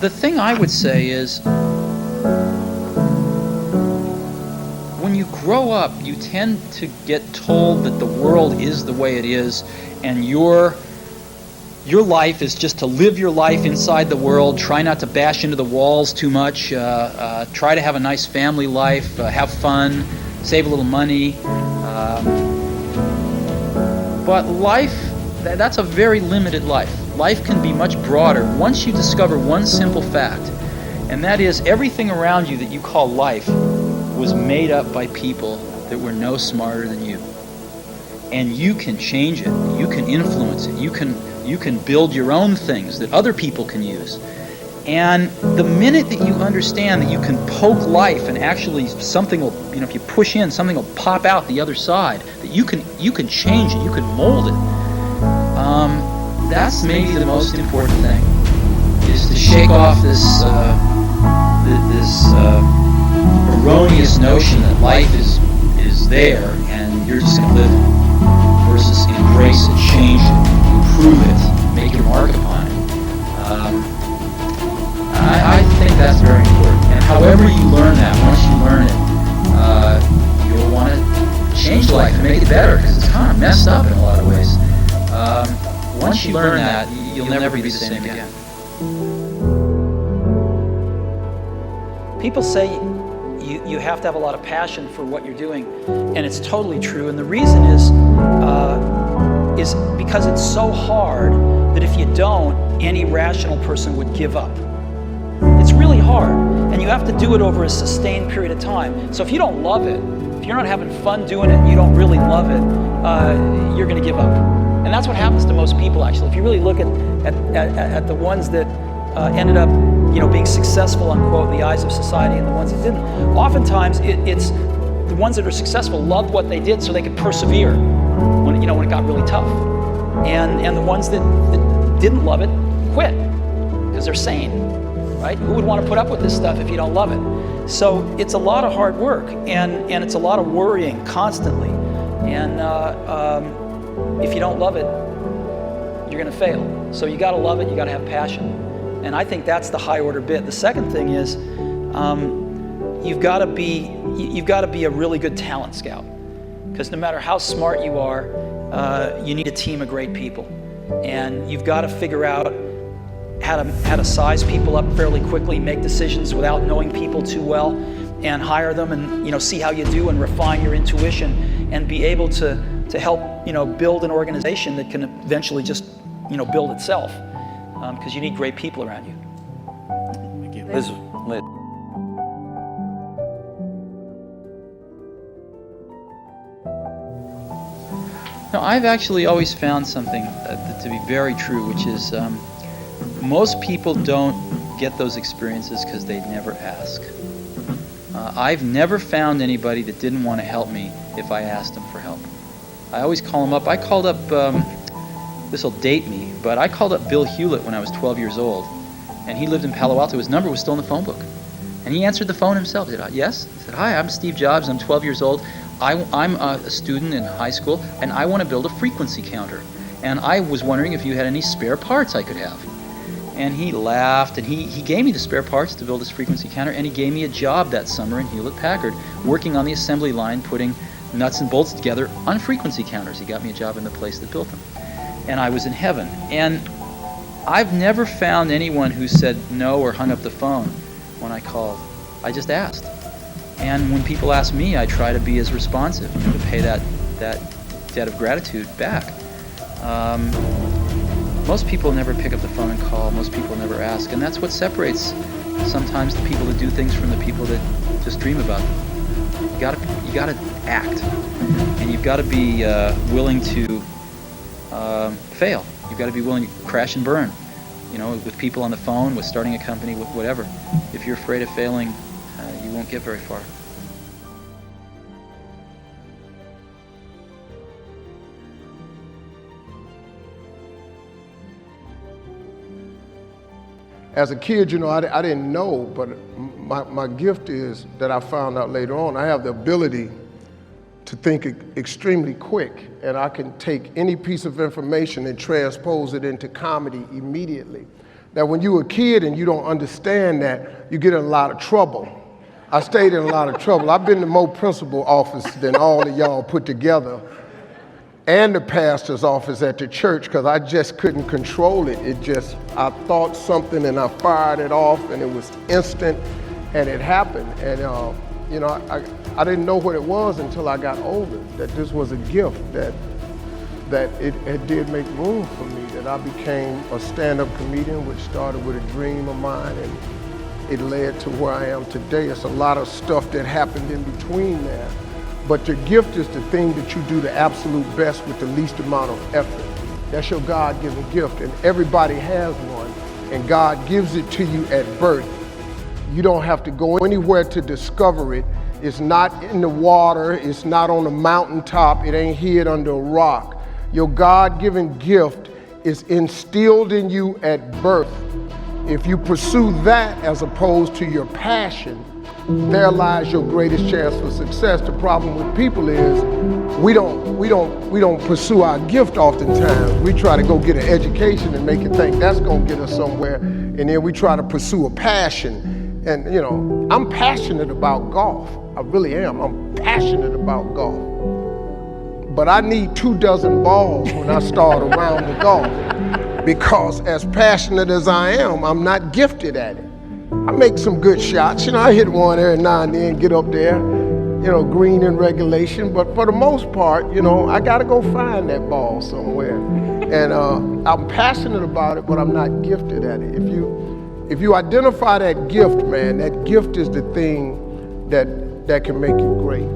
the thing I would say is, when you grow up, you tend to get told that the world is the way it is, and your life is just to live your life inside the world, try not to bash into the walls too much, try to have a nice family life, have fun, save a little money. But life, that's a very limited life. Life can be much broader once you discover one simple fact, and that is everything around you that you call life was made up by people that were no smarter than you. And you can change it, you can influence it, you can build your own things that other people can use. And the minute that you understand that you can poke life and actually something will, if you push in, something will pop out the other side, that you can change it, you can mold it. That's maybe the most important thing, is to shake off this erroneous notion that life is there and you're just going to live it, versus embrace it, change it, improve it, make your mark upon it. I think that's very important. And however you learn that, once you learn it, you'll want to change life and make it better, because it's kind of messed up in a lot of ways. Once you learn that, you'll never be the same again. People say you have to have a lot of passion for what you're doing, and it's totally true. And the reason is because it's so hard that if you don't, any rational person would give up. It's really hard, and you have to do it over a sustained period of time. So if you don't love it, if you're not having fun doing it and you don't really love it, you're going to give up. And that's what happens to most people, actually. If you really look at the ones that ended up being successful, unquote, in the eyes of society, and the ones that didn't, oftentimes it's the ones that are successful loved what they did so they could persevere when it got really tough. And the ones that didn't love it quit because they're sane, right? Who would want to put up with this stuff if you don't love it? So it's a lot of hard work, and it's a lot of worrying constantly. And if you don't love it, you're going to fail. So you got to love it, you got to have passion. And I think that's the high order bit. The second thing is you've got to be a really good talent scout, because no matter how smart you are, you need a team of great people, and you've got to figure out how to size people up fairly quickly, make decisions without knowing people too well, and hire them, and see how you do, and refine your intuition, and be able to help build an organization that can eventually just build itself, because you need great people around you. Thank you. Liz. Now, I've actually always found something to be very true, which is most people don't get those experiences because they never ask. I've never found anybody that didn't want to help me if I asked them for help. I always call them up. I called up, this will date me, but I called up Bill Hewlett when I was 12 years old, and he lived in Palo Alto. His number was still in the phone book. And he answered the phone himself. He said, yes? He said, hi, I'm Steve Jobs. I'm 12 years old. I'm a student in high school, and I want to build a frequency counter. And I was wondering if you had any spare parts I could have. And he laughed, and he gave me the spare parts to build this frequency counter, and he gave me a job that summer in Hewlett-Packard, working on the assembly line, putting nuts and bolts together on frequency counters. He got me a job in the place that built them. And I was in heaven. And I've never found anyone who said no or hung up the phone when I called. I just asked. And when people ask me, I try to be as responsive, to pay that debt of gratitude back. Most people never pick up the phone and call. Most people never ask. And that's what separates sometimes the people that do things from the people that just dream about them. You gotta act. And you've got to be willing to fail. You've got to be willing to crash and burn, with people on the phone, with starting a company, with whatever. If you're afraid of failing, you won't get very far. As a kid, I didn't know, but my gift is that I found out later on. I have the ability to think extremely quick, and I can take any piece of information and transpose it into comedy immediately. that when you're a kid and you don't understand that, you get in a lot of trouble. I stayed in a lot of trouble. I've been to more principal office than all of y'all put together, and the pastor's office at the church, because I just couldn't control it. I thought something and I fired it off, and it was instant, and it happened. And I didn't know what it was until I got older, that this was a gift, that it did make room for me, that I became a stand-up comedian, which started with a dream of mine, and it led to where I am today. It's a lot of stuff that happened in between there. But your gift is the thing that you do the absolute best with the least amount of effort. That's your God-given gift, and everybody has one, and God gives it to you at birth. You don't have to go anywhere to discover it. It's not in the water, it's not on a mountaintop, it ain't hid under a rock. Your God-given gift is instilled in you at birth. If you pursue that as opposed to your passion, there lies your greatest chance for success. The problem with people is we don't pursue our gift oftentimes. We try to go get an education and make it think that's gonna get us somewhere, and then we try to pursue a passion. And I'm passionate about golf. I really am. I'm passionate about golf. But I need 24 balls when I start around the golf, because as passionate as I am, I'm not gifted at it. I make some good shots. I hit one every now and then, get up there, green in regulation. But for the most part, I got to go find that ball somewhere. And I'm passionate about it, but I'm not gifted at it. If you identify that gift, man, that gift is the thing that can make you great.